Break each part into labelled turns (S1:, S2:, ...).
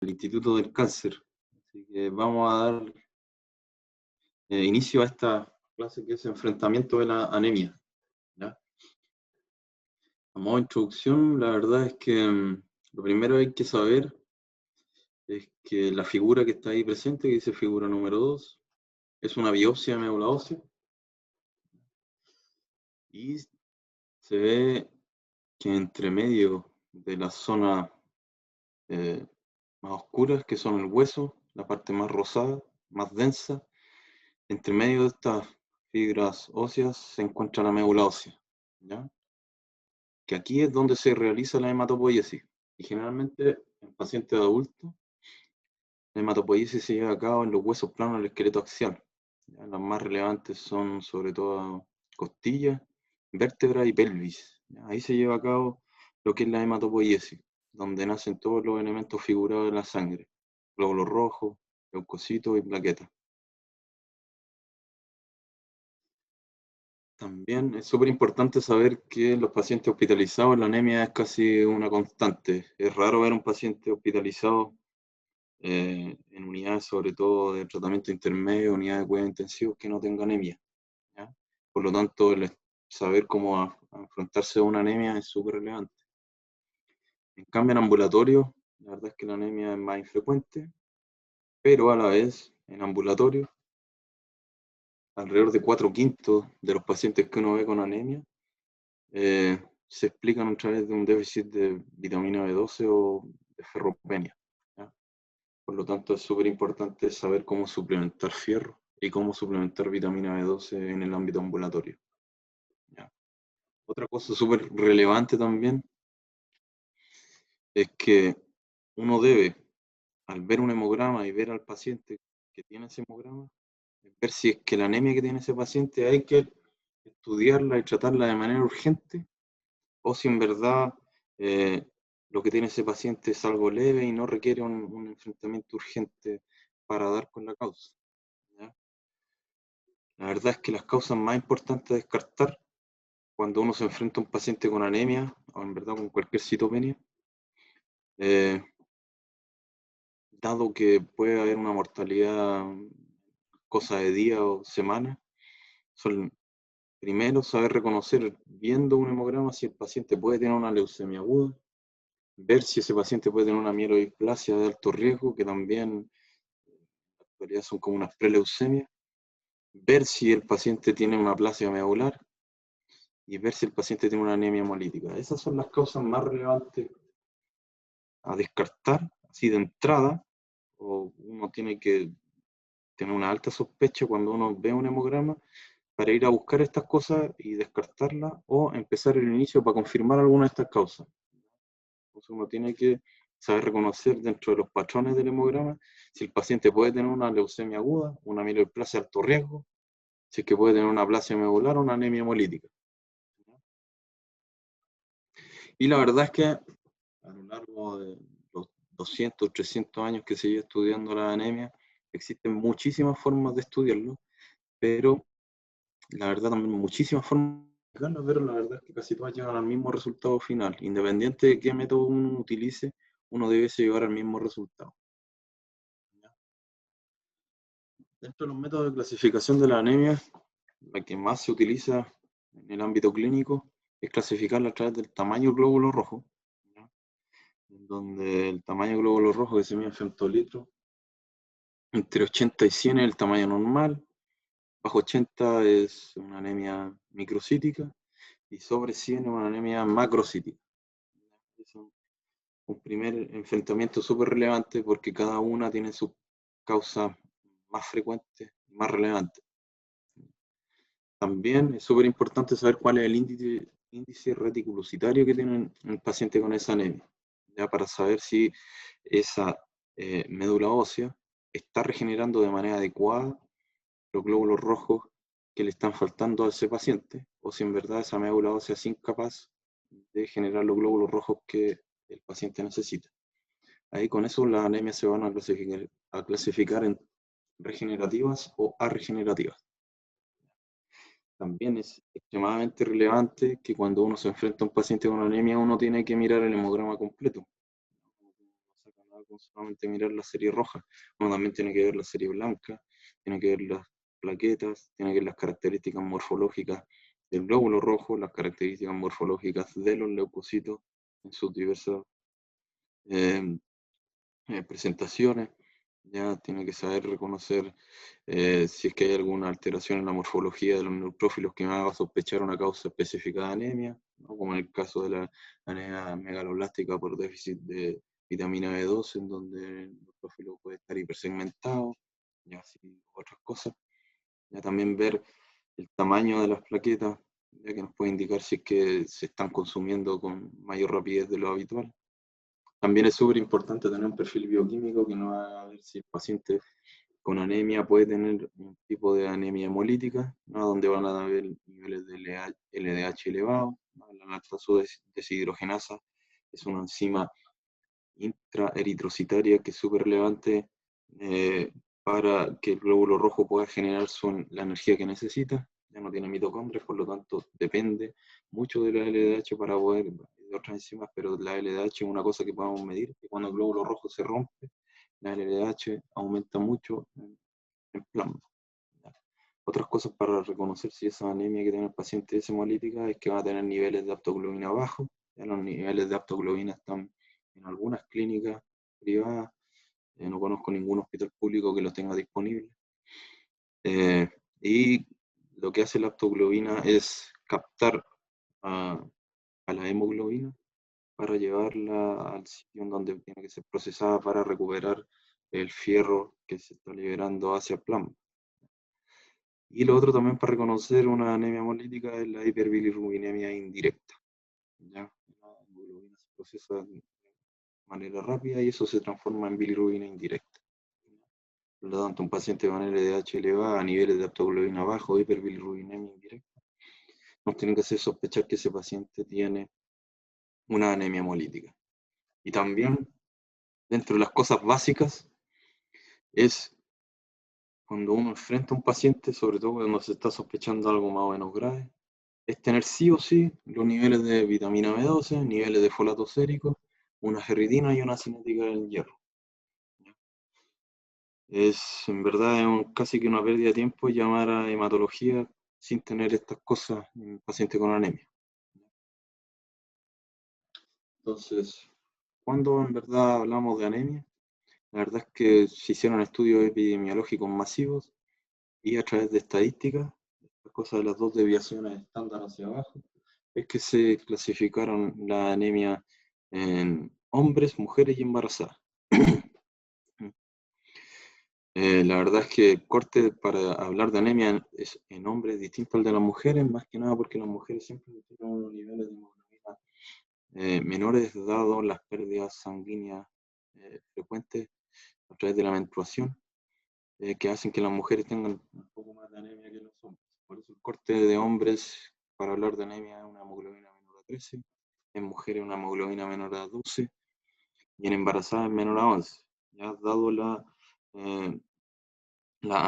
S1: Instituto del Cáncer. Así que vamos a dar inicio a esta clase que es enfrentamiento de la anemia. ¿Ya? A modo de introducción, la verdad es que lo primero que hay que saber es que la figura que está ahí presente, que dice figura número 2, es una biopsia de médula ósea. Y se ve que entre medio de las zonas más oscuras, que son el hueso, la parte más rosada, más densa, entre medio de estas fibras óseas se encuentra la médula ósea, ¿ya? Que aquí es donde se realiza la hematopoiesis. Y generalmente en pacientes adultos, la hematopoiesis se lleva a cabo en los huesos planos del esqueleto axial. ¿Ya? Las más relevantes son sobre todo costillas, vértebra y pelvis. ¿Ya? Ahí se lleva a cabo lo que es la hematopoiesis, donde nacen todos los elementos figurados de la sangre: glóbulos rojos, leucocitos y plaquetas. También es súper importante saber que los pacientes hospitalizados, la anemia es casi una constante. Es raro ver un paciente hospitalizado en unidades, sobre todo de tratamiento intermedio, unidades de cuidados intensivos, que no tenga anemia, ¿ya? Por lo tanto, saber cómo afrontarse a una anemia es súper relevante. En cambio, en ambulatorio, la verdad es que la anemia es más infrecuente, pero a la vez, en ambulatorio, alrededor de 4/5 de los pacientes que uno ve con anemia se explican a través de un déficit de vitamina B12 o de ferropenia, ¿ya? Por lo tanto, es súper importante saber cómo suplementar fierro y cómo suplementar vitamina B12 en el ámbito ambulatorio, ¿ya? Otra cosa súper relevante también es que uno debe, al ver un hemograma y ver al paciente que tiene ese hemograma, ver si es que la anemia que tiene ese paciente hay que estudiarla y tratarla de manera urgente, o si en verdad eh, lo que tiene ese paciente es algo leve y no requiere un enfrentamiento urgente para dar con la causa, ¿ya? La verdad es que las causas más importantes a descartar cuando uno se enfrenta a un paciente con anemia, o en verdad con cualquier citopenia, eh, dado que puede haber una mortalidad cosa de días o semanas, son primero saber reconocer viendo un hemograma si el paciente puede tener una leucemia aguda, ver si ese paciente puede tener una mielodisplasia de alto riesgo, que también en la actualidad son como unas preleucemias, ver si el paciente tiene una aplasia medular y ver si el paciente tiene una anemia hemolítica. Esas son las causas más relevantes a descartar, así de entrada, o uno tiene que tener una alta sospecha cuando uno ve un hemograma para ir a buscar estas cosas y descartarlas, o empezar el inicio para confirmar alguna de estas causas. Entonces uno tiene que saber reconocer dentro de los patrones del hemograma si el paciente puede tener una leucemia aguda, una mielodisplasia de alto riesgo, si es que puede tener una aplasia medular o una anemia hemolítica. Y la verdad es que a lo largo de los 200, 300 años que se lleva estudiando la anemia, existen muchísimas formas de estudiarlo, pero la verdad también muchísimas formas de explicarlo, pero la verdad es que casi todas llegan al mismo resultado final. Independiente de qué método uno utilice, uno debe llegar al mismo resultado. Dentro de los métodos de clasificación de la anemia, la que más se utiliza en el ámbito clínico es clasificarla a través del tamaño glóbulo rojo, ¿ya? En donde el tamaño glóbulo rojo, que se mide en femtolitros, entre 80 y 100 es el tamaño normal, bajo 80 es una anemia microcítica y sobre 100 es una anemia macrocítica. Es un primer enfrentamiento súper relevante porque cada una tiene sus causas más frecuentes y más relevantes. También es súper importante saber cuál es el índice reticulocitario que tiene el paciente con esa anemia, ya para saber si esa médula ósea está regenerando de manera adecuada los glóbulos rojos que le están faltando a ese paciente, o si en verdad esa médula ósea es incapaz de generar los glóbulos rojos que el paciente necesita. Ahí con eso las anemias se van a clasificar en regenerativas o arregenerativas. También es extremadamente relevante que cuando uno se enfrenta a un paciente con anemia, uno tiene que mirar el hemograma completo. No saca nada con solamente mirar la serie roja. Uno también tiene que ver la serie blanca, tiene que ver las plaquetas, tiene que ver las características morfológicas del glóbulo rojo, las características morfológicas de los leucocitos en sus diversas eh, presentaciones. Ya tiene que saber reconocer si es que hay alguna alteración en la morfología de los neutrófilos que me haga sospechar una causa específica de anemia, ¿no? Como en el caso de la anemia megaloblástica por déficit de vitamina B12, en donde el neutrófilo puede estar hipersegmentado, y así otras cosas. Ya también ver el tamaño de las plaquetas, ya que nos puede indicar si es que se están consumiendo con mayor rapidez de lo habitual. También es súper importante tener un perfil bioquímico que nos haga ver si el paciente con anemia puede tener un tipo de anemia hemolítica, ¿no? Donde van a haber niveles de LDH elevados, ¿no? La lactato deshidrogenasa es una enzima intraeritrocitaria que es súper relevante para que el glóbulo rojo pueda generar la energía que necesita. Ya no tiene mitocondrias, por lo tanto depende mucho de la LDH para poder, de otras enzimas, pero la LDH es una cosa que podemos medir, que cuando el glóbulo rojo se rompe, la LDH aumenta mucho en plasma. Otras cosas para reconocer si esa anemia que tiene el paciente es hemolítica es que va a tener niveles de aptoglobina bajos. Ya los niveles de aptoglobina están en algunas clínicas privadas. No conozco ningún hospital público que los tenga disponibles. Y lo que hace la aptoglobina es captar a la hemoglobina para llevarla al sitio en donde tiene que ser procesada para recuperar el fierro que se está liberando hacia el plasma. Y lo otro también para reconocer una anemia hemolítica es la hiperbilirrubinemia indirecta. ¿Ya? La hemoglobina se procesa de manera rápida y eso se transforma en bilirrubina indirecta. Por lo tanto, un paciente con LDH elevada a niveles de aptoglobina bajo, hiperbilirrubinemia indirecta, nos tiene que hacer sospechar que ese paciente tiene una anemia hemolítica. Y también, dentro de las cosas básicas, es cuando uno enfrenta a un paciente, sobre todo cuando se está sospechando algo más o menos grave, es tener sí o sí los niveles de vitamina B12, niveles de folato sérico, una ferritina y una cinética del hierro. En verdad, casi que una pérdida de tiempo llamar a hematología sin tener estas cosas en un paciente con anemia. Entonces, cuando en verdad hablamos de anemia, la verdad es que se hicieron estudios epidemiológicos masivos y a través de estadísticas, las cosas de las dos desviaciones estándar hacia abajo, es que se clasificaron la anemia en hombres, mujeres y embarazadas. La verdad es que el corte para hablar de anemia en hombres es distinto al de las mujeres, más que nada porque las mujeres siempre tienen unos niveles de hemoglobina menores dado las pérdidas sanguíneas frecuentes a través de la menstruación, que hacen que las mujeres tengan un poco más de anemia que los hombres. Por eso el corte de hombres para hablar de anemia es una hemoglobina menor a 13, en mujeres una hemoglobina menor a 12 y en embarazadas menor a 11. Ya dado la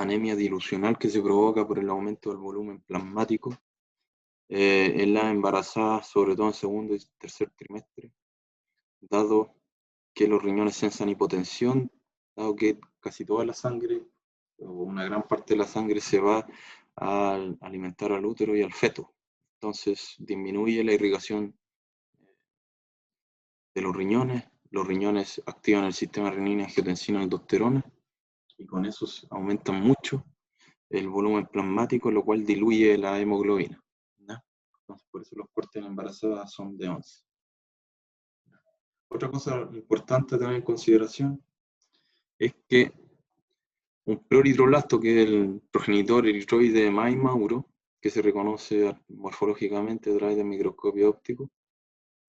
S1: anemia dilucional que se provoca por el aumento del volumen plasmático en las embarazadas, sobre todo en segundo y tercer trimestre, dado que los riñones sensan hipotensión, dado que casi toda la sangre, o una gran parte de la sangre se va a alimentar al útero y al feto. Entonces disminuye la irrigación de los riñones activan el sistema renina, angiotensina y aldosterona, y con eso aumentan mucho el volumen plasmático, lo cual diluye la hemoglobina, ¿no? Entonces, por eso los cortes en embarazadas son de 11. Otra cosa importante a tener en consideración es que un clorhidrolasto, que es el progenitor eritroide más inmaduro, que se reconoce morfológicamente a través del microscopio óptico,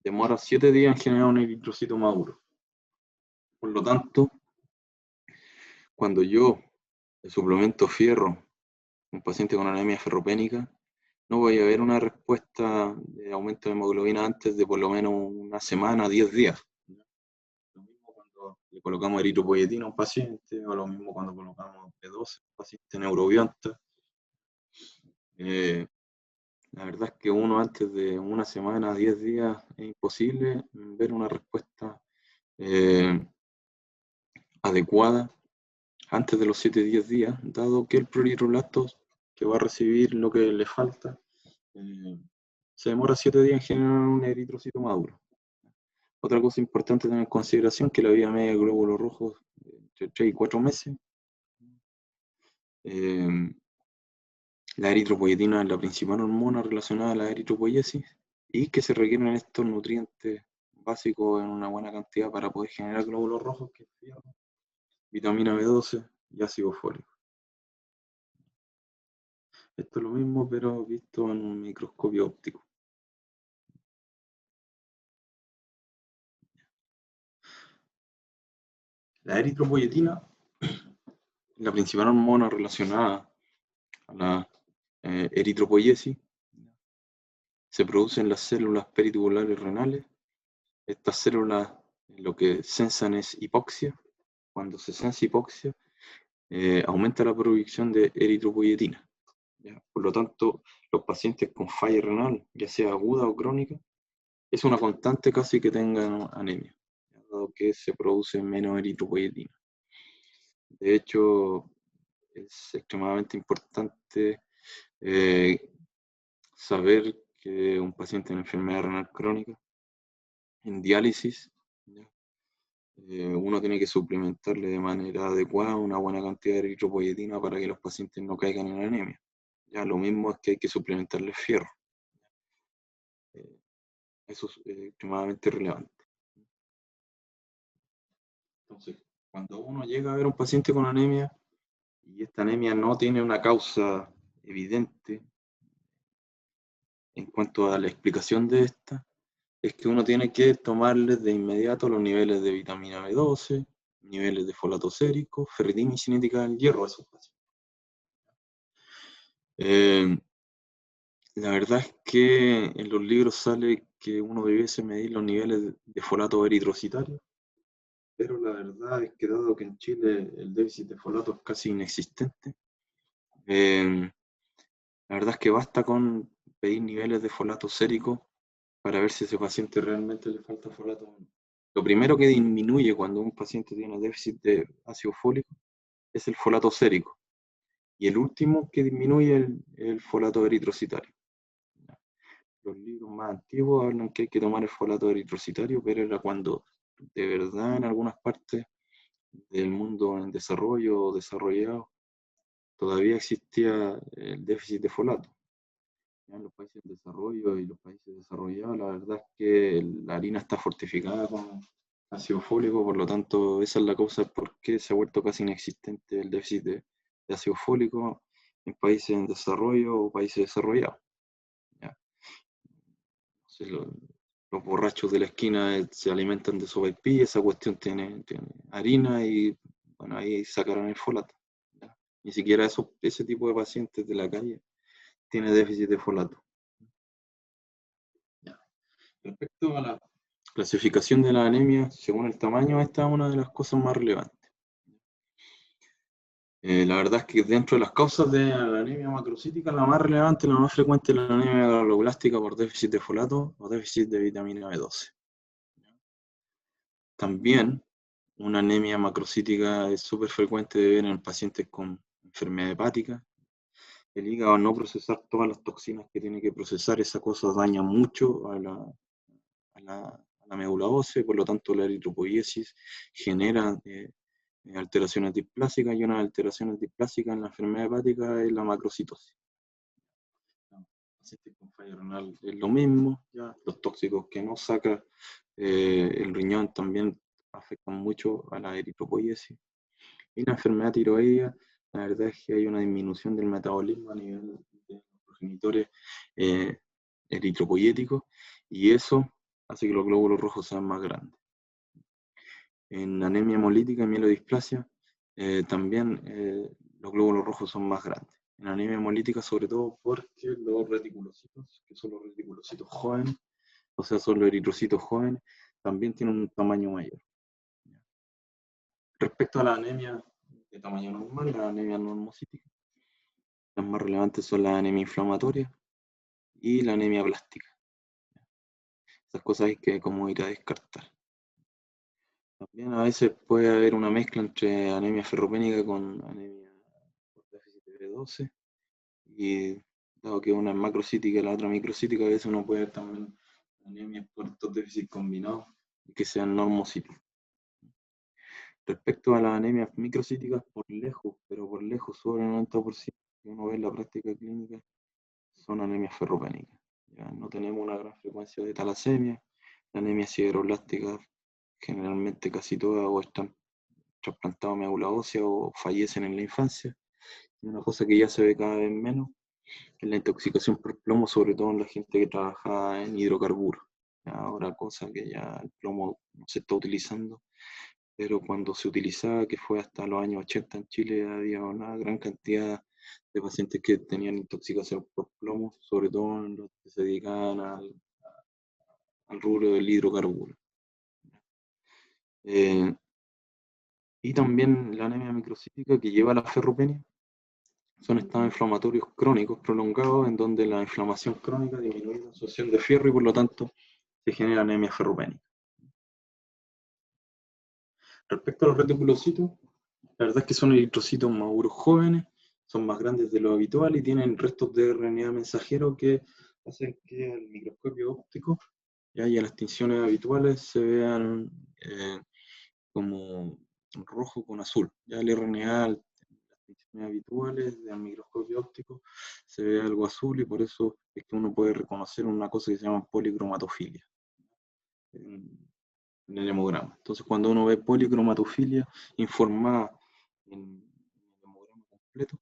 S1: demora 7 días en generar un eritrocito maduro. Por lo tanto, cuando yo suplemento fierro a un paciente con anemia ferropénica, no voy a ver una respuesta de aumento de hemoglobina antes de por lo menos una semana, 10 días. Lo mismo cuando le colocamos eritropoyetina a un paciente, o lo mismo cuando colocamos B12 a un paciente neurobionta. La verdad es que uno antes de una semana, 10 días, es imposible ver una respuesta adecuada antes de los 7-10 días, dado que el pruriroplasto que va a recibir lo que le falta se demora 7 días en generar un eritrocito maduro. Otra cosa importante tener en consideración que la vida media de glóbulos rojos entre 3 y 4 meses. La eritropoyetina es la principal hormona relacionada a la eritropoiesis y que se requieren estos nutrientes básicos en una buena cantidad para poder generar glóbulos rojos, que es fierro, vitamina B12 y ácido fólico. Esto es lo mismo, pero visto en un microscopio óptico. La eritropoyetina es la principal hormona relacionada a la eritropoiesis. Se produce en las células peritubulares renales. Estas células lo que sensan es hipoxia. Cuando se sensa hipoxia, aumenta la producción de eritropoyetina. ¿Ya? Por lo tanto, los pacientes con falla renal, ya sea aguda o crónica, es una constante casi que tengan anemia, dado que se produce menos eritropoyetina. De hecho, es extremadamente importante saber que un paciente en enfermedad renal crónica, en diálisis, ¿ya? Uno tiene que suplementarle de manera adecuada una buena cantidad de eritropoyetina para que los pacientes no caigan en anemia. Ya, lo mismo es que hay que suplementarle fierro. Eso es extremadamente relevante. Entonces, cuando uno llega a ver a un paciente con anemia y esta anemia no tiene una causa evidente en cuanto a la explicación de esta, es que uno tiene que tomarle de inmediato los niveles de vitamina B12, niveles de folato sérico, ferritina y cinética del hierro a esos pacientes. La verdad es que en los libros sale que uno debiese medir los niveles de folato eritrocitario, pero la verdad es que dado que en Chile el déficit de folato es casi inexistente, la verdad es que basta con pedir niveles de folato sérico para ver si a ese paciente realmente le falta folato. Lo primero que disminuye cuando un paciente tiene déficit de ácido fólico es el folato sérico, y el último que disminuye es el folato eritrocitario. Los libros más antiguos hablan que hay que tomar el folato eritrocitario, pero era cuando de verdad en algunas partes del mundo en desarrollo o desarrollado todavía existía el déficit de folato. Ya en los países en desarrollo y los países desarrollados, la verdad es que la harina está fortificada con ácido fólico, por lo tanto esa es la causa por qué se ha vuelto casi inexistente el déficit de ácido fólico en países en desarrollo o países desarrollados. ¿Ya? Entonces, los borrachos de la esquina se alimentan de sopaipilla, esa cuestión tiene harina y bueno, ahí sacarán el folato. ¿Ya? Ni siquiera ese tipo de pacientes de la calle tiene déficit de folato. ¿Ya? Respecto a la clasificación de la anemia, según el tamaño, esta es una de las cosas más relevantes. La verdad es que dentro de las causas de la anemia macrocítica, la más relevante, la más frecuente es la anemia megaloblástica por déficit de folato o déficit de vitamina B12. También una anemia macrocítica es súper frecuente de ver en pacientes con enfermedad hepática. El hígado no procesar todas las toxinas que tiene que procesar, esa cosa daña mucho a la médula ósea, por lo tanto la eritropoiesis genera alteraciones displásicas, y una alteración displásicas en la enfermedad hepática es la macrocitosis. Pacientes con falla renal es lo mismo, ¿ya? Los tóxicos que no saca el riñón también afectan mucho a la eritropoiesis. Y la enfermedad tiroidea, la verdad es que hay una disminución del metabolismo a nivel de los progenitores eritropoyéticos, y eso hace que los glóbulos rojos sean más grandes. En anemia hemolítica y mielodisplasia, también los glóbulos rojos son más grandes. En anemia hemolítica, sobre todo porque los reticulocitos, que son los reticulocitos jóvenes, o sea, son los eritrocitos jóvenes, también tienen un tamaño mayor. Respecto a la anemia de tamaño normal, la anemia normocítica, las más relevantes son la anemia inflamatoria y la anemia plástica. Esas cosas hay que como ir a descartar. También a veces puede haber una mezcla entre anemia ferropénica con anemia por déficit de B12, y dado que una es macrocítica y la otra microcítica, a veces uno puede ver también anemias por estos déficits combinados y que sean normocíticos. Respecto a las anemias microcíticas, por lejos, pero por lejos, sobre el 90% que uno ve en la práctica clínica, son anemias ferropénicas. Ya no tenemos una gran frecuencia de talasemia, anemia sideroblástica, generalmente casi todas o están trasplantados a médula ósea o fallecen en la infancia. Y una cosa que ya se ve cada vez menos es la intoxicación por plomo, sobre todo en la gente que trabaja en hidrocarburos. Ahora, cosa que ya el plomo no se está utilizando, pero cuando se utilizaba, que fue hasta los años 80 en Chile, había una gran cantidad de pacientes que tenían intoxicación por plomo, sobre todo en los que se dedicaban al rubro del hidrocarburo. Y también la anemia microcítica que lleva a la ferropenia son estados inflamatorios crónicos prolongados en donde la inflamación crónica disminuye la absorción de fierro y por lo tanto se genera anemia ferropénica. Respecto a los reticulocitos, la verdad es que son eritrocitos maduros jóvenes, son más grandes de lo habitual y tienen restos de RNA mensajero que hacen que al microscopio óptico y a las tinciones habituales se vean como rojo con azul. Ya el RNA, las tinciones habituales del microscopio óptico, se ve algo azul y por eso es que uno puede reconocer una cosa que se llama policromatofilia en el hemograma. Entonces, cuando uno ve policromatofilia informada en el hemograma completo,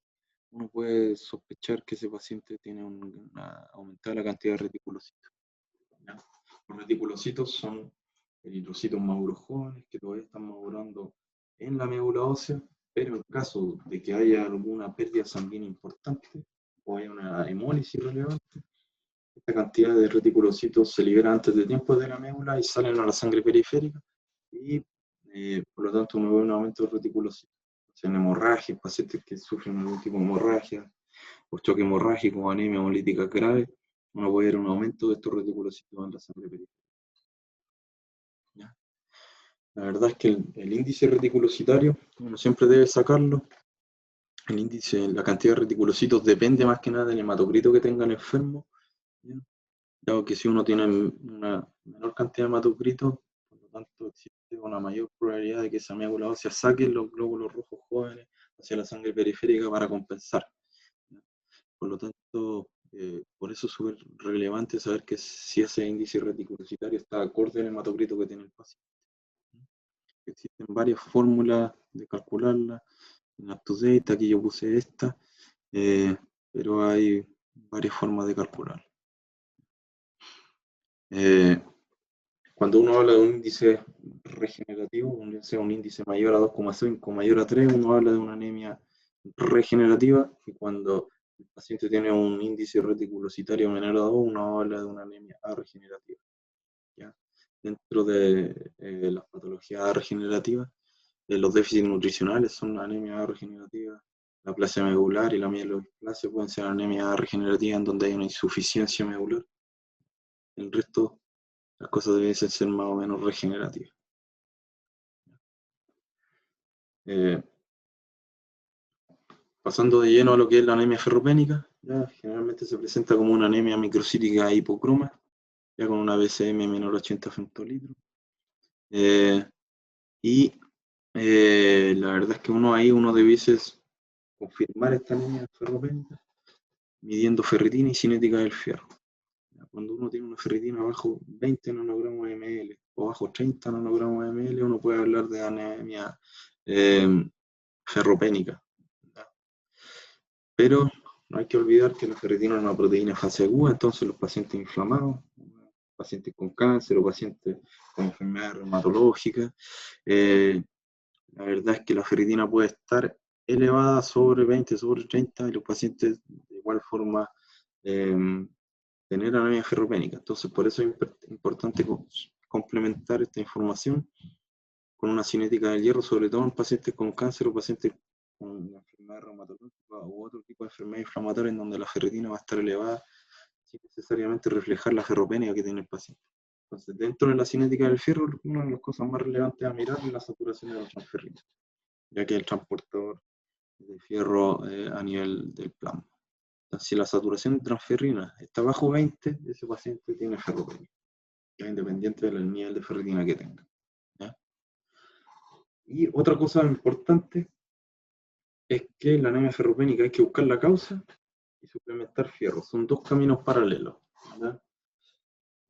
S1: uno puede sospechar que ese paciente tiene una aumentada la cantidad de reticulocitos. ¿Ya? Los reticulocitos son eritrocitos maduros jóvenes que todavía están madurando en la médula ósea, pero en caso de que haya alguna pérdida sanguínea importante o haya una hemólisis relevante, esta cantidad de reticulocitos se libera antes de tiempo de la médula y salen a la sangre periférica y por lo tanto uno ve un aumento de reticulocitos. En hemorragia, pacientes que sufren algún tipo de hemorragia o choque hemorrágico o anemia hemolítica grave, uno puede ver un aumento de estos reticulocitos en la sangre periférica. ¿Ya? La verdad es que el índice reticulocitario, uno siempre debe sacarlo. El índice, la cantidad de reticulocitos depende más que nada del hematocrito que tenga el enfermo. ¿Ya? Dado que si uno tiene una menor cantidad de hematocritos, por lo tanto existe una mayor probabilidad de que esa médula ósea saque los glóbulos rojos jóvenes hacia la sangre periférica para compensar. Por lo tanto, por eso es súper relevante saber que si ese índice reticulocitario está acorde al hematocrito que tiene el paciente. Existen varias fórmulas de calcularla. En UpToDate, aquí yo puse esta, pero hay varias formas de calcular. Cuando uno habla de un índice regenerativo, sea un índice mayor a 2,5, mayor a 3, uno habla de una anemia regenerativa, y cuando el paciente tiene un índice reticulocitario menor a 2, uno habla de una anemia regenerativa. ¿Ya? Dentro de las patologías regenerativas, los déficits nutricionales son anemia regenerativa, la aplasia medular y la mielodisplasia pueden ser anemia regenerativa en donde hay una insuficiencia medular. El resto, las cosas deben ser más o menos regenerativas. Pasando de lleno a lo que es la anemia ferropénica, ya generalmente se presenta como una anemia microcítica hipocroma, ya con una BCM menor a 80 femtolitros. La verdad es que uno debiese confirmar esta anemia ferropénica midiendo ferritina y cinética del fierro. Cuando uno tiene una ferritina bajo 20 nanogramos ml o bajo 30 nanogramos ml, uno puede hablar de anemia ferropénica. Pero no hay que olvidar que la ferritina es una proteína fase aguda, entonces los pacientes inflamados, pacientes con cáncer o pacientes con enfermedades reumatológicas, la verdad es que la ferritina puede estar elevada sobre 20, sobre 30 y los pacientes de igual forma tener anemia ferropénica. Entonces por eso es importante complementar esta información con una cinética del hierro, sobre todo en pacientes con cáncer o pacientes con enfermedad reumatológica u otro tipo de enfermedad inflamatoria en donde la ferritina va a estar elevada sin necesariamente reflejar la ferropenia que tiene el paciente. Entonces, dentro de la cinética del fierro, una de las cosas más relevantes a mirar es la saturación de la transferrina, ya que es el transportador de fierro a nivel del plasma. Entonces, si la saturación de transferrina está bajo 20, ese paciente tiene ferropenia, que es independiente del nivel de ferritina que tenga. ¿Ya? Y otra cosa importante es que la anemia ferropénica hay que buscar la causa y suplementar fierro. Son dos caminos paralelos. ¿Verdad?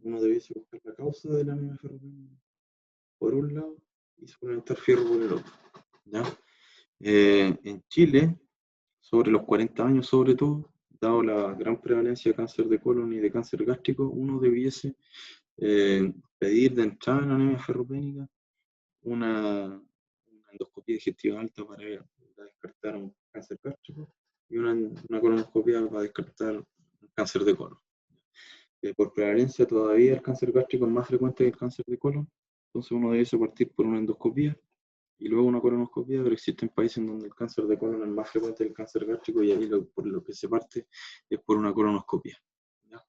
S1: Uno debiese buscar la causa de la anemia ferropénica por un lado y suplementar fierro por el otro. ¿Ya? En Chile, sobre los 40 años sobre todo, dado la gran prevalencia de cáncer de colon y de cáncer gástrico, uno debiese pedir de entrada en anemia ferropénica una endoscopia digestiva alta para descartar un cáncer gástrico y una colonoscopia para descartar un cáncer de colon. Por prevalencia todavía el cáncer gástrico es más frecuente que el cáncer de colon, entonces uno debe partir por una endoscopia y luego una colonoscopia, pero existen países en donde el cáncer de colon es más frecuente que el cáncer gástrico y ahí por lo que se parte es por una colonoscopia. ¿Ya?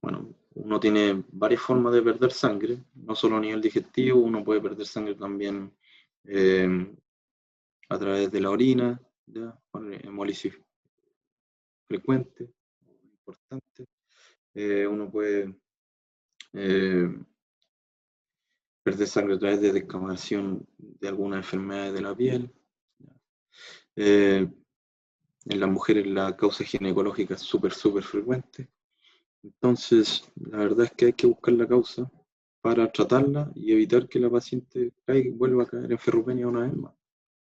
S1: Bueno, uno tiene varias formas de perder sangre, no solo a nivel digestivo, uno puede perder sangre también a través de la orina, ¿ya? Con hemólisis frecuente, importante. Uno puede perder sangre a través de descamación de algunas enfermedades de la piel. En las mujeres la causa ginecológica es súper frecuente. Entonces, la verdad es que hay que buscar la causa para tratarla y evitar que la paciente vuelva a caer en ferropenia una vez más.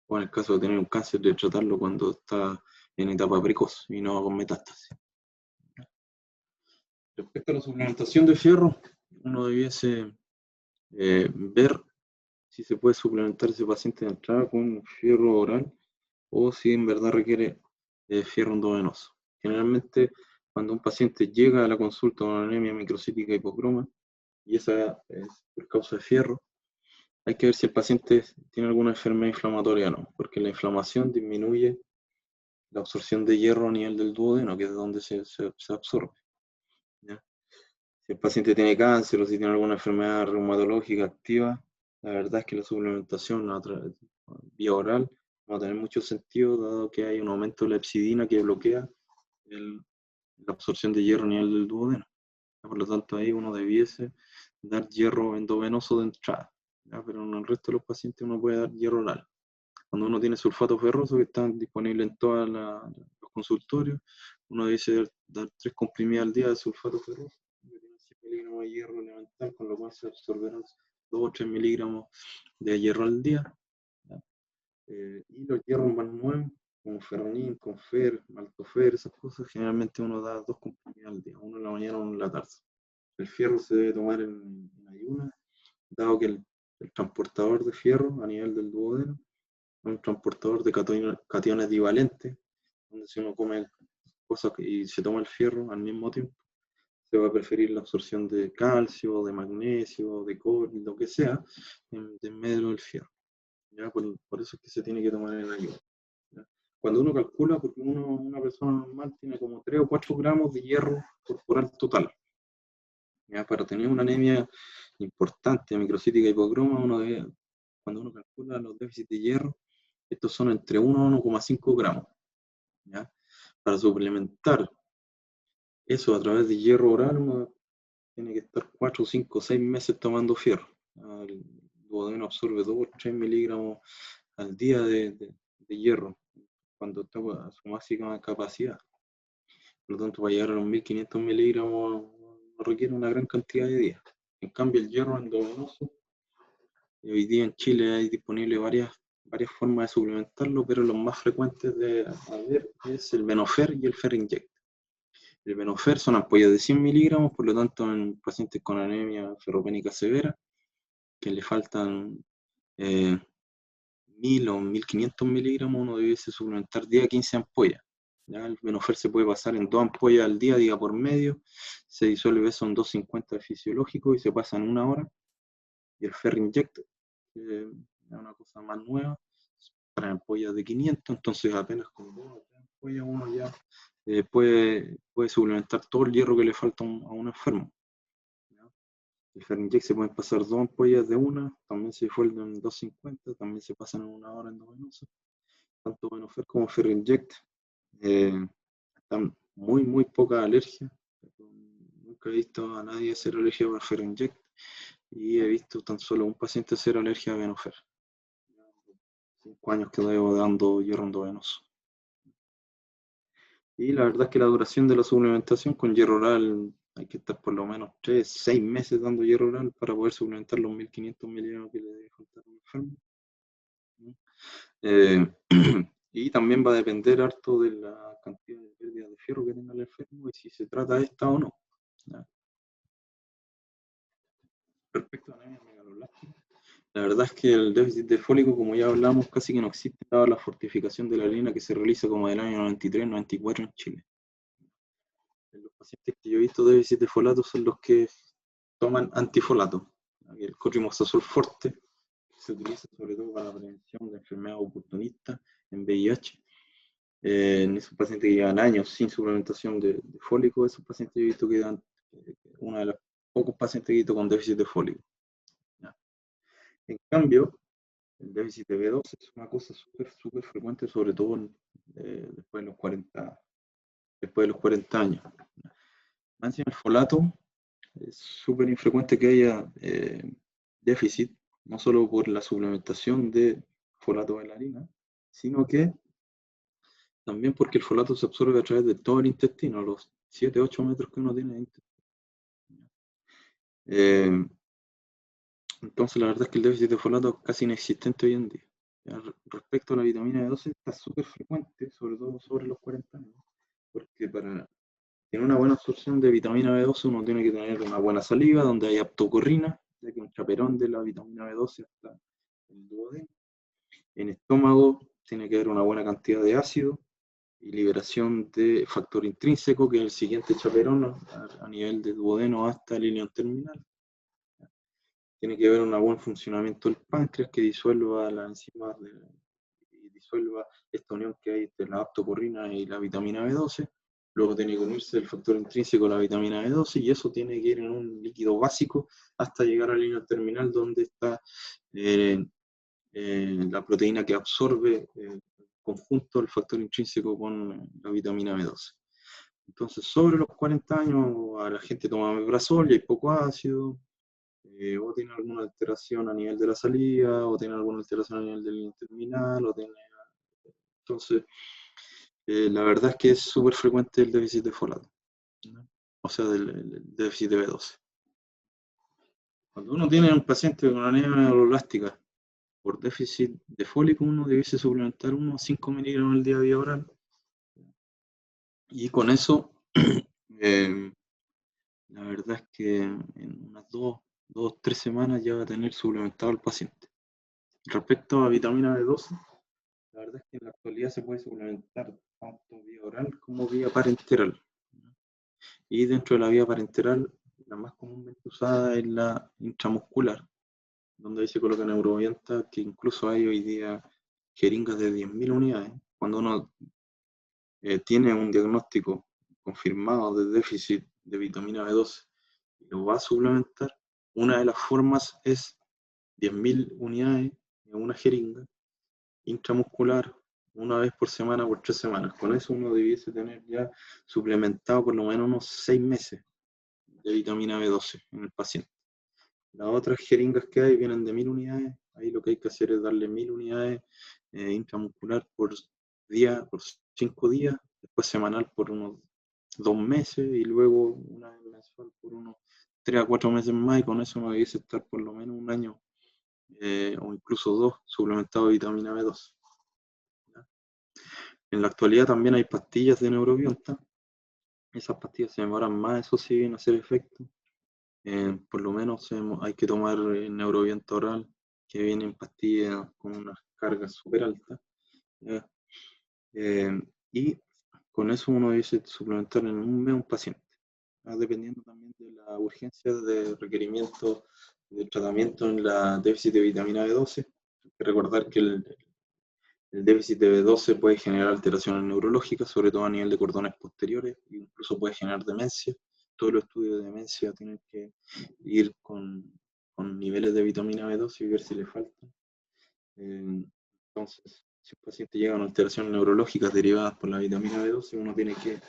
S1: O en el caso de tener un cáncer, de tratarlo cuando está en etapa precoz y no con metástasis. Respecto a la suplementación de fierro, uno debiese ver si se puede suplementar ese paciente de entrada con fierro oral o si en verdad requiere fierro endovenoso. Generalmente, cuando un paciente llega a la consulta con anemia microcítica hipocroma, y esa es por causa de fierro, hay que ver si el paciente tiene alguna enfermedad inflamatoria o no, porque la inflamación disminuye la absorción de hierro a nivel del duodeno, que es donde se absorbe. ¿Ya? Si el paciente tiene cáncer o si tiene alguna enfermedad reumatológica activa, la verdad es que la suplementación vía oral no va a tener mucho sentido, dado que hay un aumento de la epsidina que bloquea la absorción de hierro a nivel del duodeno. Por lo tanto, ahí uno debiese dar hierro endovenoso de entrada, ¿ya? Pero en el resto de los pacientes uno puede dar hierro oral. Cuando uno tiene sulfato ferroso, que están disponibles en todos los consultorios, uno debe dar 3 comprimidas al día de sulfato ferroso, que tiene 100 miligramos de hierro elemental, con lo cual se absorberán 2 o 3 miligramos de hierro al día. Y los hierros más nuevos, como ferronín, confer, maltofer, esas cosas, generalmente uno da 2 comprimidas al día, uno en la mañana, uno en la tarde. El fierro se debe tomar en ayunas, dado que el transportador de fierro a nivel del duodeno es un transportador de cationes divalentes, donde si uno come cosas y se toma el fierro al mismo tiempo, se va a preferir la absorción de calcio, de magnesio, de cobre, lo que sea, en medio del fierro. ¿Ya? Por eso es que se tiene que tomar en ayuno. ¿Ya? Cuando uno calcula, porque una persona normal tiene como 3 o 4 gramos de hierro corporal total. ¿Ya? Para tener una anemia importante, microcítica hipocroma, cuando uno calcula los déficits de hierro, estos son entre 1 a 1,5 gramos. ¿Ya? Para suplementar eso a través de hierro oral, uno tiene que estar 4, 5, 6 meses tomando fierro. El duodeno absorbe 2 o 3 miligramos al día de hierro cuando está a su máxima capacidad. Por lo tanto, para llegar a los 1500 miligramos no requiere una gran cantidad de días. En cambio, el hierro endovenoso, hoy día en Chile hay disponibles varias formas de suplementarlo, pero los más frecuentes de haber es el Venofer y el Ferinject. El Venofer son ampollas de 100 miligramos, por lo tanto, en pacientes con anemia ferropénica severa, que le faltan 1000 o 1500 miligramos, uno debiese suplementar 10 a 15 ampollas. ¿Ya? El Venofer se puede pasar en 2 ampollas al día por medio, se disuelve eso en 250 de fisiológico y se pasa en 1 hora. Y el Ferinject, es una cosa más nueva, para ampollas de 500, entonces apenas con 2 o 3 ampollas uno ya puede suplementar todo el hierro que le falta a un enfermo. ¿Ya? El Ferinject se pueden pasar 2 ampollas de una, también se disuelven en 250, también se pasan en 1 hora endovenosa. Tanto Venofer como Ferinject están muy poca alergia. Nunca he visto a nadie hacer alergia a Ferinject y he visto tan solo un paciente hacer alergia a Venofer. 5 años que llevo dando hierro endovenoso. Y la verdad es que la duración de la suplementación con hierro oral hay que estar por lo menos 3-6 meses dando hierro oral para poder suplementar los 1500 miligramos que le debe faltar a un enfermo. Y también va a depender harto de la cantidad de pérdida de fierro que tenga el enfermo y si se trata de esta o no. ¿Ya? Respecto a anemia megaloblástica, la verdad es que el déficit de fólico, como ya hablamos, casi que no existe dada la fortificación de la harina que se realiza como del año 93-94 en Chile. Los pacientes que yo he visto déficit de folato son los que toman antifolato. El cotrimoxazol forte se utiliza sobre todo para la prevención de enfermedades oportunistas en VIH. En esos pacientes que llevan años sin suplementación de fólico, esos pacientes yo he visto que dan uno de los pocos pacientes que he visto con déficit de fólico. ¿Ya? En cambio, el déficit de B12 es una cosa súper frecuente, sobre todo después de los 40 años. Más encima, el folato es súper infrecuente que haya déficit, no solo por la suplementación de folato de la harina, sino que también porque el folato se absorbe a través de todo el intestino, los 7-8 metros que uno tiene de intestino. Entonces la verdad es que el déficit de folato es casi inexistente hoy en día. Respecto a la vitamina B12 está súper frecuente, sobre todo sobre los 40 años, porque para tener una buena absorción de vitamina B12 uno tiene que tener una buena saliva donde hay aptocorrina, ya que un chaperón de la vitamina B12 está el duodeno. En estómago tiene que haber una buena cantidad de ácido y liberación de factor intrínseco, que es el siguiente chaperón a nivel de duodeno hasta el ileón terminal. Tiene que haber un buen funcionamiento del páncreas que disuelva las enzimas y disuelva esta unión que hay entre la aptocorrina y la vitamina B12. Luego tiene que unirse el factor intrínseco a la vitamina B12 y eso tiene que ir en un líquido básico hasta llegar al ileón terminal donde está la proteína que absorbe el conjunto del factor intrínseco con la vitamina B12. Entonces, sobre los 40 años, a la gente toma omeprazol y hay poco ácido, o tiene alguna alteración a nivel de la salida, o tiene alguna alteración a nivel del terminal, entonces, la verdad es que es súper frecuente el déficit de folato, ¿no? O sea, el déficit de B12. Cuando uno tiene un paciente con anemia megaloblástica por déficit de fólico, uno debiese suplementar unos 5 miligramos al día vía oral. Y con eso, la verdad es que en unas 2-3 semanas ya va a tener suplementado al paciente. Respecto a vitamina B12, la verdad es que en la actualidad se puede suplementar tanto vía oral como vía parenteral. Y dentro de la vía parenteral, la más comúnmente usada es la intramuscular, donde ahí se coloca neurovienta, que incluso hay hoy día jeringas de 10.000 unidades. Cuando uno tiene un diagnóstico confirmado de déficit de vitamina B12 y lo va a suplementar, una de las formas es 10.000 unidades en una jeringa intramuscular una vez por semana por 3 semanas. Con eso uno debiese tener ya suplementado por lo menos unos 6 meses de vitamina B12 en el paciente. Las otras jeringas que hay vienen de 1.000 unidades. Ahí lo que hay que hacer es darle 1.000 unidades intramuscular por día, por 5 días, después semanal por unos 2 meses y luego una vez mensual por unos 3 a 4 meses más, y con eso uno debiese estar por lo menos un año o incluso 2 suplementado de vitamina B12. ¿Ya? En la actualidad también hay pastillas de neurobionta. Esas pastillas se demoran más, eso sí, en hacer efecto. Por lo menos hay que tomar neuroviento oral, que viene en pastillas con unas cargas súper altas. Y con eso uno dice suplementar en un mes un paciente, dependiendo también de la urgencia de requerimiento de tratamiento en la déficit de vitamina B12. Hay que recordar que El déficit de B12 puede generar alteraciones neurológicas, sobre todo a nivel de cordones posteriores, e incluso puede generar demencia. Todos los estudios de demencia tienen que ir con niveles de vitamina B12 y ver si le faltan. Entonces, si un paciente llega con alteraciones neurológicas derivadas por la vitamina B12, uno tiene que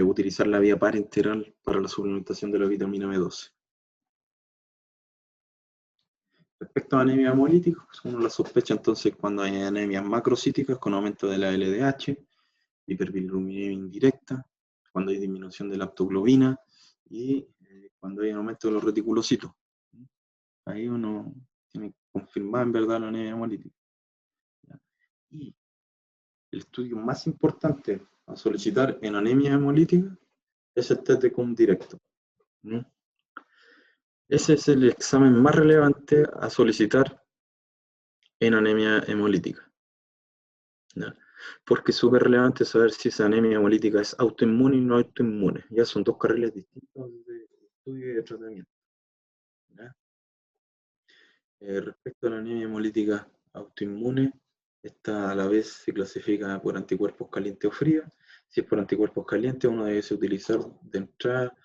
S1: utilizar la vía parenteral para la suplementación de la vitamina B12. Respecto a anemia hemolítica, uno la sospecha entonces cuando hay anemias macrocíticas con aumento de la LDH, hiperbilirubinemia indirecta, cuando hay disminución de la aptoglobina y cuando hay un aumento de los reticulocitos. Ahí uno tiene que confirmar en verdad la anemia hemolítica. Y el estudio más importante a solicitar en anemia hemolítica es el test de Coombs directo. Ese es el examen más relevante a solicitar en anemia hemolítica. ¿Ya? Porque es súper relevante saber si esa anemia hemolítica es autoinmune y no autoinmune. Ya son dos carriles distintos de estudio y de tratamiento. Respecto a la anemia hemolítica autoinmune, esta a la vez se clasifica por anticuerpos calientes o fríos. Si es por anticuerpos calientes, uno debe utilizar de entrada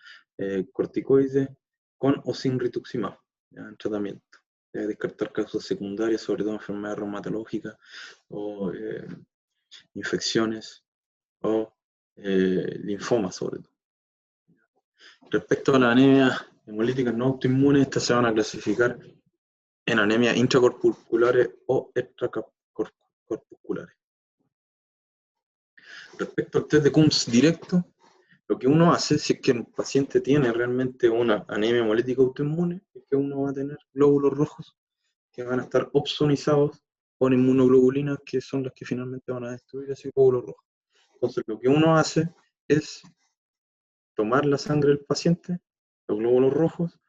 S1: corticoides con o sin rituximab en tratamiento. Debe descartar causas secundarias, sobre todo enfermedades reumatológicas o infecciones o linfomas sobre todo. Respecto a la anemia hemolítica no autoinmune, estas se van a clasificar en anemia intracorpusculares o extracorpusculares. Respecto al test de Coombs directo, lo que uno hace, si es que el paciente tiene realmente una anemia hemolítica autoinmune, es que uno va a tener glóbulos rojos que van a estar opsonizados por inmunoglobulinas, que son las que finalmente van a destruir ese glóbulo rojo. Entonces, lo que uno hace es tomar la sangre del paciente, los glóbulos rojos,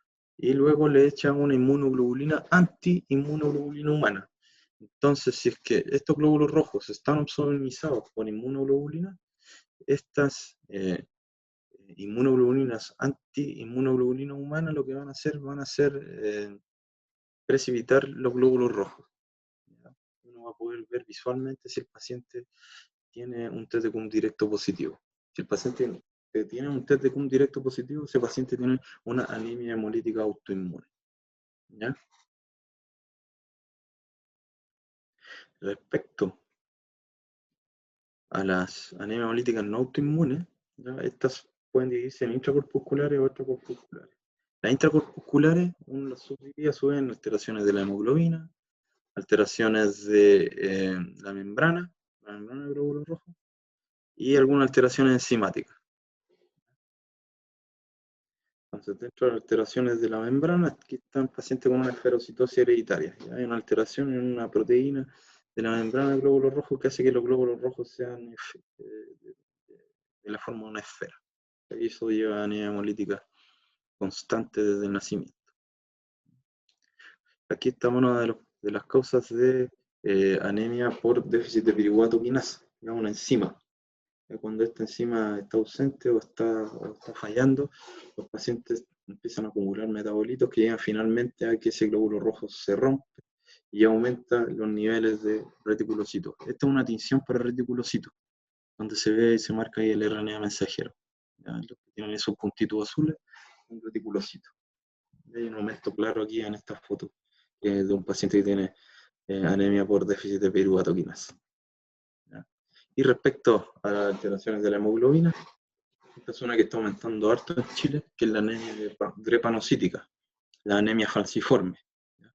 S1: y luego le echa una inmunoglobulina anti-inmunoglobulina humana. Entonces, si es que estos glóbulos rojos están opsonizados por inmunoglobulina, estas inmunoglobulinas anti-inmunoglobulina humana lo que van a hacer precipitar los glóbulos rojos. Uno va a poder ver visualmente si el paciente tiene un test de Coombs directo positivo. Si el paciente tiene un test de Coombs directo positivo, ese paciente tiene una anemia hemolítica autoinmune. ¿Ya? Respecto a las anemias hemolíticas no autoinmunes, ¿ya? Estas pueden dividirse en intracorpusculares o extracorpusculares. Las intracorpusculares, uno las subdivide en alteraciones de la hemoglobina, alteraciones de la membrana del glóbulo rojo, y algunas alteraciones enzimáticas. Entonces, dentro de las alteraciones de la membrana, aquí está el paciente con una esferocitosis hereditaria. ¿Ya? Hay una alteración en una proteína de la membrana del glóbulo rojo que hace que los glóbulos rojos sean de la forma de una esfera. Y eso lleva a anemia hemolítica constante desde el nacimiento. Aquí está una de las causas de anemia por déficit de piriguato quinasa, una enzima. Cuando esta enzima está ausente o está fallando, los pacientes empiezan a acumular metabolitos que llegan finalmente a que ese glóbulo rojo se rompe y aumenta los niveles de reticulocitos. Esta es una tinción para reticulocitos, donde se ve y se marca ahí el RNA mensajero. ¿Ya? Los que tienen esos puntitos azules, un reticulocito. Hay un aumento claro aquí en esta foto de un paciente que tiene anemia por déficit de piruvato quinasa. Y respecto a las alteraciones de la hemoglobina, esta es una que está aumentando harto en Chile, que es la anemia drepanocítica, la anemia falciforme, ¿ya?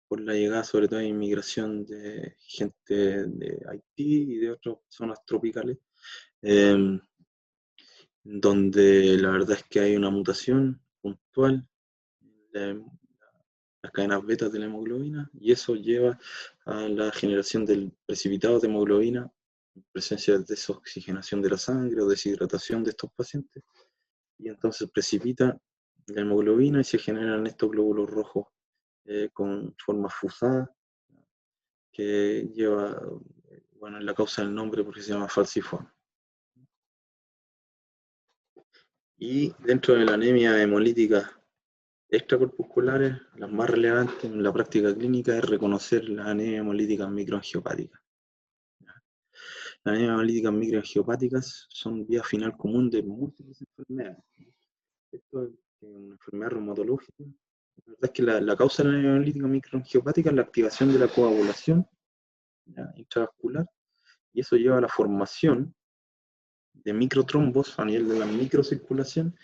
S1: Por la llegada sobre todo de inmigración de gente de Haití y de otras zonas tropicales, donde la verdad es que hay una mutación puntual en las cadenas betas de la hemoglobina, y eso lleva a la generación del precipitado de hemoglobina, presencia de desoxigenación de la sangre o deshidratación de estos pacientes, y entonces precipita la hemoglobina y se generan estos glóbulos rojos con forma fusada, que lleva, bueno, la causa del nombre porque se llama falciforme. Y dentro de la anemia hemolítica extracorpusculares, las más relevantes en la práctica clínica es reconocer la anemia hemolítica microangiopática. Las anemias hemolíticas microangiopáticas son vía final común de múltiples enfermedades. Esto es una enfermedad reumatológica. La verdad es que la causa de la anemia hemolítica microangiopática es la activación de la coagulación, ¿ya?, intravascular, y eso lleva a la formación de microtrombos a nivel de la microcirculación,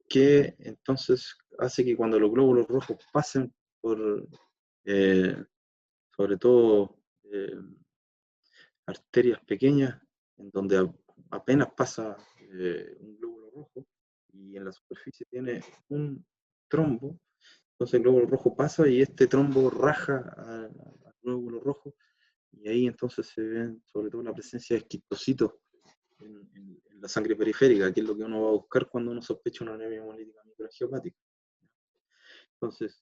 S1: que entonces hace que cuando los glóbulos rojos pasen por, sobre todo, arterias pequeñas, en donde apenas pasa un glóbulo rojo, y en la superficie tiene un trombo, entonces el glóbulo rojo pasa y este trombo raja al glóbulo rojo, y ahí entonces se ve sobre todo la presencia de esquistocitos en la sangre periférica, que es lo que uno va a buscar cuando uno sospecha una anemia hemolítica microangiopática. Entonces,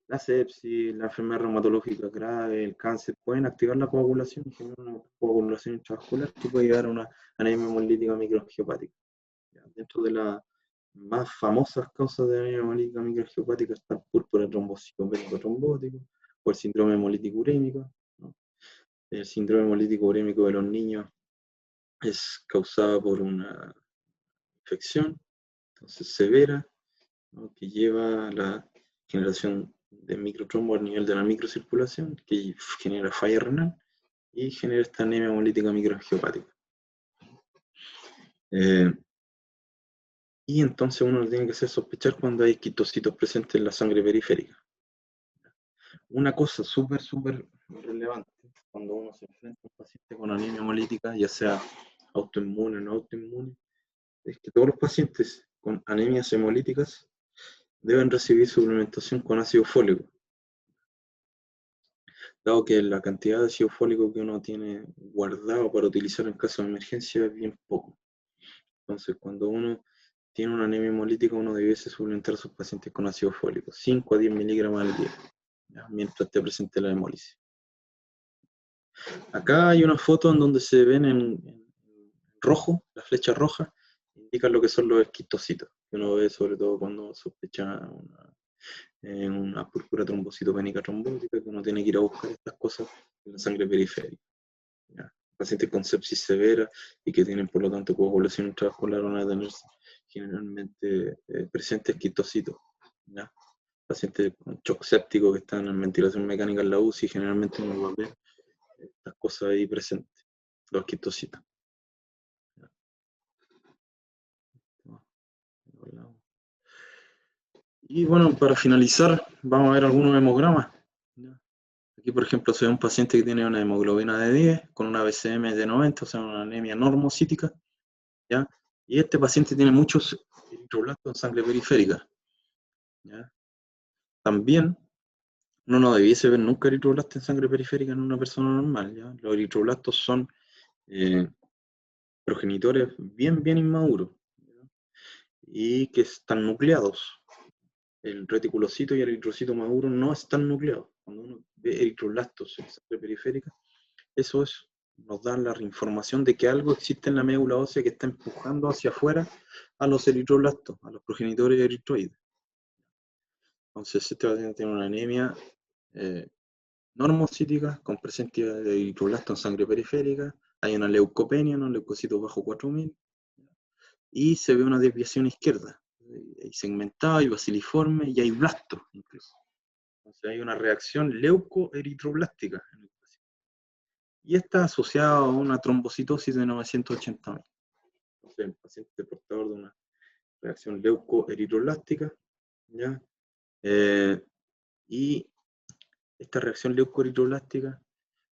S1: la sepsis, la enfermedad reumatológica grave, el cáncer, pueden activar la coagulación y generar una coagulación intravascular que puede llevar a una anemia hemolítica microangiopática. Dentro de las más famosas causas de anemia hemolítica microangiopática está el púrpura trombocitopénico trombótico o el síndrome hemolítico urémico, ¿no? El síndrome hemolítico urémico de los niños es causado por una infección, entonces severa, ¿no?, que lleva a la generación de microtrombos a nivel de la microcirculación, que genera falla renal y genera esta anemia hemolítica microangiopática. Y entonces uno lo tiene que hacer sospechar cuando hay esquistocitos presentes en la sangre periférica. Una cosa súper relevante cuando uno se enfrenta a un paciente con anemia hemolítica, ya sea autoinmune o no autoinmune, es que todos los pacientes con anemias hemolíticas deben recibir suplementación con ácido fólico, dado que la cantidad de ácido fólico que uno tiene guardado para utilizar en caso de emergencia es bien poco. Entonces, cuando uno tiene una anemia hemolítica, uno debiese suplementar a sus pacientes con ácido fólico, 5 a 10 miligramos al día, ¿ya?, mientras esté presente la hemólisis. Acá hay una foto en donde se ven en rojo, la flecha roja, indica lo que son los esquistocitos, que uno ve sobre todo cuando sospecha una púrpura trombocitopénica trombótica, que uno tiene que ir a buscar estas cosas en la sangre periférica, ¿ya? Pacientes con sepsis severa y que tienen por lo tanto coagulación intravascular van a tener generalmente presentes esquistocitos, ¿ya? Pacientes con shock séptico que están en ventilación mecánica en la UCI, generalmente uno va a ver estas cosas ahí presentes, los esquistocitos. Y bueno, para finalizar, vamos a ver algunos hemogramas. Aquí, por ejemplo, se ve un paciente que tiene una hemoglobina de 10 con una BCM de 90, o sea, una anemia normocítica, ¿ya? Y este paciente tiene muchos eritroblastos en sangre periférica, ¿ya? También uno no debiese ver nunca eritroblastos en sangre periférica en una persona normal, ¿ya? Los eritroblastos son progenitores bien inmaduros, ¿ya?, y que están nucleados. El reticulocito y el eritrocito maduro no están nucleados. Cuando uno ve eritroblastos en sangre periférica, eso nos da la información de que algo existe en la médula ósea que está empujando hacia afuera a los eritroblastos, a los progenitores eritroides. Entonces, este paciente tiene una anemia normocítica con presencia de eritroblastos en sangre periférica, hay una leucopenia, un leucocito bajo 4000, y se ve una desviación izquierda, hay segmentado, hay basiliforme y hay blastos incluso. Entonces hay una reacción leucoeritroblástica en el paciente. Y está asociado a una trombocitosis de 980.000. Entonces el paciente portador de una reacción leucoeritroblástica, ¿ya? Y esta reacción leucoeritroblástica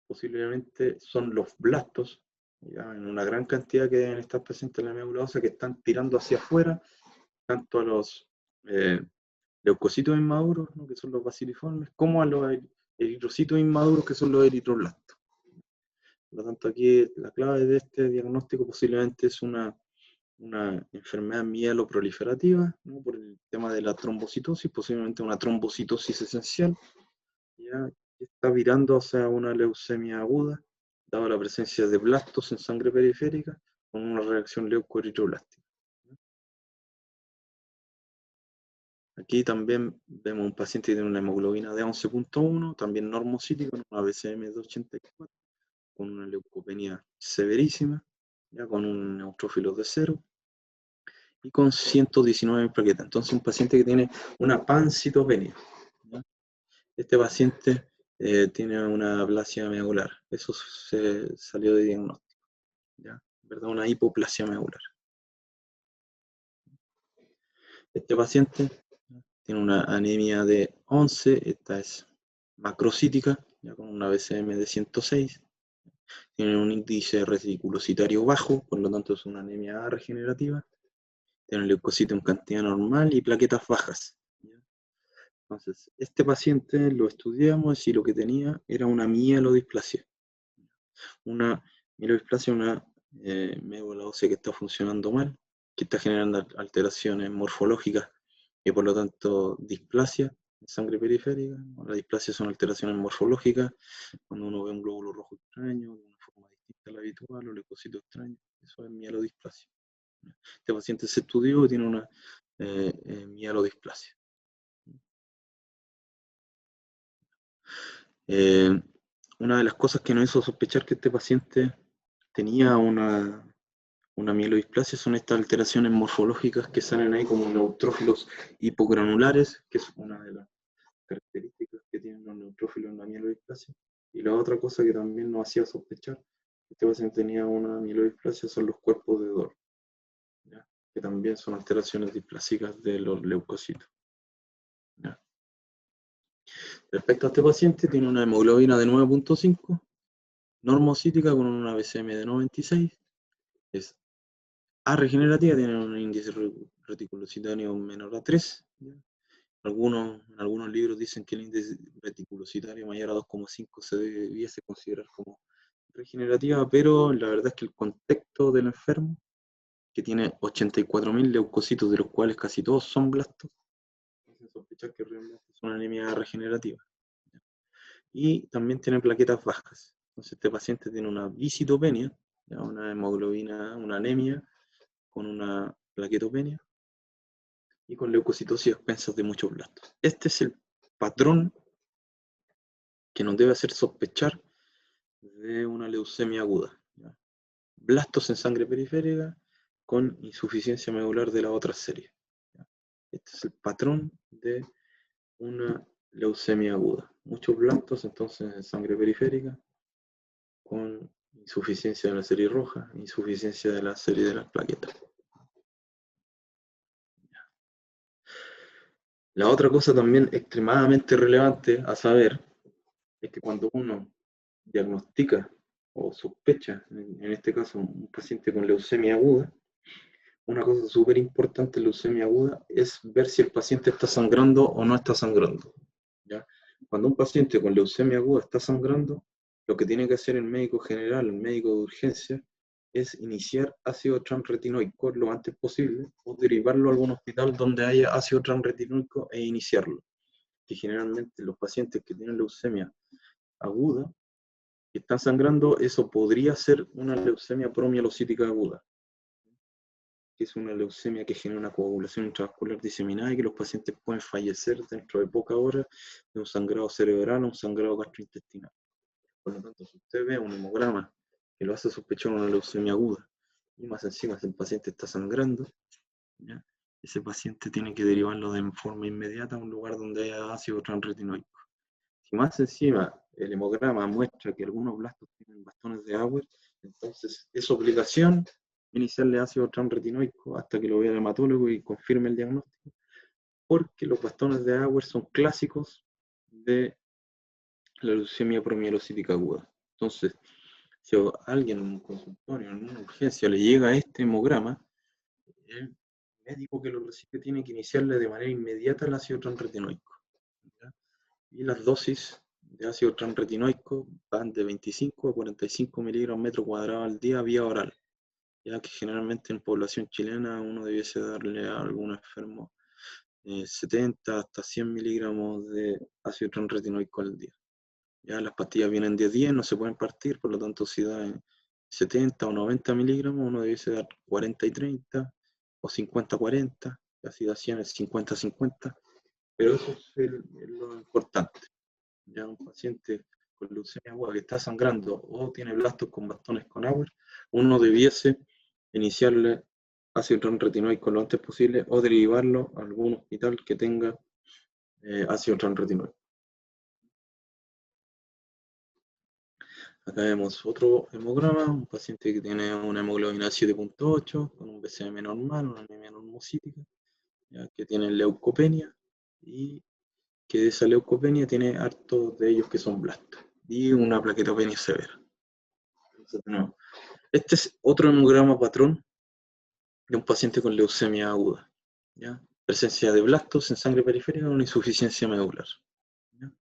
S1: posiblemente son los blastos, ¿ya?, en una gran cantidad que deben estar presentes en la médula ósea, que están tirando hacia afuera, tanto a los leucocitos inmaduros, ¿no?, que son los basiliformes, como a los eritrocitos inmaduros, que son los eritroblastos. Por lo tanto, aquí la clave de este diagnóstico posiblemente es una enfermedad mieloproliferativa, ¿no?, por el tema de la trombocitosis, posiblemente una trombocitosis esencial, ¿ya?, que está virando hacia una leucemia aguda, dado la presencia de blastos en sangre periférica, con una reacción leucoeritroblástica. Aquí también vemos un paciente que tiene una hemoglobina de 11.1, también normocítico, una BCM de 84, con una leucopenia severísima, ya con un neutrófilo de 0 y con 119 plaquetas. Entonces un paciente que tiene una pancitopenia, ¿ya? Este paciente tiene una aplasia medular, eso se salió de diagnóstico, ¿ya? ¿Verdad? Una hipoplasia medular. Este paciente tiene una anemia de 11, esta es macrocítica, ya con una BCM de 106, tiene un índice reticulocitario bajo, por lo tanto es una anemia regenerativa, tiene un leucocitos en cantidad normal y plaquetas bajas. Entonces, este paciente lo estudiamos y lo que tenía era una mielodisplasia. Una mielodisplasia, una médula ósea que está funcionando mal, que está generando alteraciones morfológicas y por lo tanto displasia de sangre periférica. La displasia son alteraciones morfológicas, cuando uno ve un glóbulo rojo extraño, de una forma distinta a la habitual, o leucocito extraño, eso es mielodisplasia. Este paciente se estudió y tiene una mielodisplasia. Una de las cosas que nos hizo sospechar que este paciente tenía una mielodisplasia son estas alteraciones morfológicas que salen ahí como neutrófilos hipogranulares, que es una de las características que tienen los neutrófilos en la mielodisplasia. Y la otra cosa que también nos hacía sospechar que este paciente tenía una mielodisplasia son los cuerpos de Dor, ¿ya? Que también son alteraciones displásicas de los leucocitos, ¿ya? Respecto a este paciente, tiene una hemoglobina de 9.5, normocítica con una BCM de 96, es A regenerativa, tiene un índice reticulocitario menor a 3. ¿Ya? En algunos libros dicen que el índice reticulocitario mayor a 2,5 se debiese considerar como regenerativa, pero la verdad es que el contexto del enfermo, que tiene 84.000 leucocitos, de los cuales casi todos son blastos, hace sospechar que realmente es una anemia regenerativa. ¿Ya? Y también tiene plaquetas bajas. Entonces este paciente tiene una visitopenia, ¿ya? Una hemoglobina, una anemia, con una plaquetopenia y con leucocitosis a expensas de muchos blastos. Este es el patrón que nos debe hacer sospechar de una leucemia aguda, ¿ya? Blastos en sangre periférica con insuficiencia medular de la otra serie, ¿ya? Este es el patrón de una leucemia aguda. Muchos blastos entonces en sangre periférica con insuficiencia de la serie roja, insuficiencia de la serie de las plaquetas. La otra cosa también extremadamente relevante a saber es que cuando uno diagnostica o sospecha, en este caso un paciente con leucemia aguda, una cosa súper importante en leucemia aguda es ver si el paciente está sangrando o no está sangrando, ¿ya? Cuando un paciente con leucemia aguda está sangrando, lo que tiene que hacer el médico general, el médico de urgencia, es iniciar ácido transretinoico lo antes posible o derivarlo a algún hospital donde haya ácido transretinoico e iniciarlo. Que generalmente los pacientes que tienen leucemia aguda, que están sangrando, eso podría ser una leucemia promielocítica aguda, que es una leucemia que genera una coagulación intravascular diseminada y que los pacientes pueden fallecer dentro de pocas horas de un sangrado cerebral o un sangrado gastrointestinal. Por lo tanto, si usted ve un hemograma que lo hace sospechar una leucemia aguda, y más encima si el paciente está sangrando, ¿ya? Ese paciente tiene que derivarlo de forma inmediata a un lugar donde haya ácido transretinoico. Si más encima el hemograma muestra que algunos blastos tienen bastones de Auer, entonces es obligación iniciarle ácido transretinoico hasta que lo vea el hematólogo y confirme el diagnóstico, porque los bastones de Auer son clásicos de la leucemia promielocítica aguda. Entonces, si a alguien en un consultorio, en una urgencia, le llega este hemograma, el médico que lo recibe tiene que iniciarle de manera inmediata el ácido transretinoico, ¿ya? Y las dosis de ácido transretinoico van de 25 a 45 miligramos metro cuadrado al día vía oral, ya que generalmente en población chilena uno debiese darle a algún enfermo 70 hasta 100 miligramos de ácido transretinoico al día. Ya las pastillas vienen de 10, no se pueden partir, por lo tanto si da 70 o 90 miligramos, uno debiese dar 40 y 30 o 50-40, así da 100 es 50-50, pero eso es lo importante. Ya un paciente con leucemia aguda que está sangrando o tiene blastos con bastones con agua, uno debiese iniciarle ácido tranretinoico lo antes posible o derivarlo a algún hospital que tenga ácido tranretinoico. Acá vemos otro hemograma, un paciente que tiene una hemoglobina 7.8 con un BCM normal, una anemia normocítica, ¿ya? Que tiene leucopenia y que de esa leucopenia tiene hartos de ellos que son blastos y una plaquetopenia severa. Entonces, no. Este es otro hemograma patrón de un paciente con leucemia aguda, ¿ya? Presencia de blastos en sangre periférica con insuficiencia medular, ¿ya?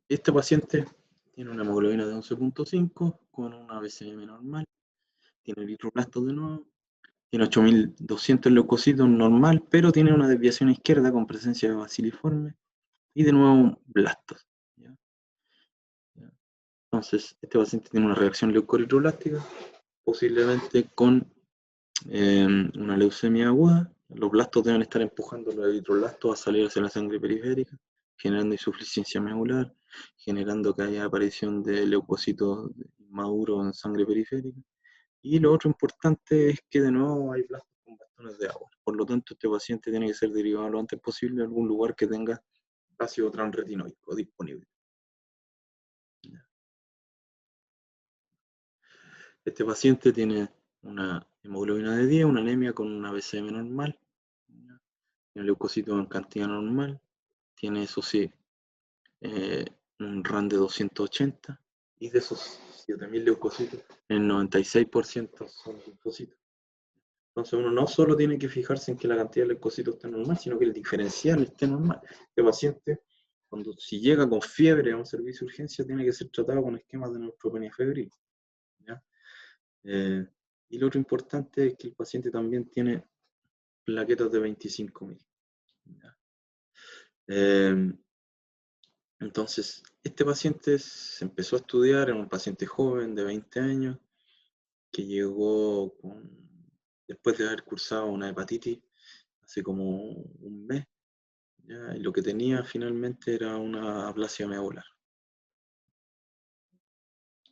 S1: Este paciente tiene una hemoglobina de 11.5 con una BCM normal, tiene eritroblastos de nuevo, tiene 8.200 leucocitos normal, pero tiene una desviación izquierda con presencia de baciliforme y de nuevo blastos, ¿ya? Entonces, este paciente tiene una reacción leucoeritroblástica, posiblemente con una leucemia aguda. Los blastos deben estar empujando los eritroblastos a salir hacia la sangre periférica, generando insuficiencia medular, generando que haya aparición de leucocitos maduros en sangre periférica. Y lo otro importante es que de nuevo hay blastos con bastones de agua. Por lo tanto, este paciente tiene que ser derivado lo antes posible a algún lugar que tenga ácido tranretinoico disponible. Este paciente tiene una hemoglobina de 10, una anemia con una BCM normal, tiene leucocitos en cantidad normal, tiene eso sí, un RAN de 280, y de esos 7.000 leucocitos, el 96% son linfocitos. Entonces uno no solo tiene que fijarse en que la cantidad de leucocitos esté normal, sino que el diferencial esté normal. Este paciente, si llega con fiebre a un servicio de urgencia, tiene que ser tratado con esquemas de neutropenia febril, ¿ya? Y lo otro importante es que el paciente también tiene plaquetas de 25.000. Entonces, este paciente se empezó a estudiar, era un paciente joven de 20 años, que llegó después de haber cursado una hepatitis hace como un mes, ¿ya? Y lo que tenía finalmente era una aplasia medular.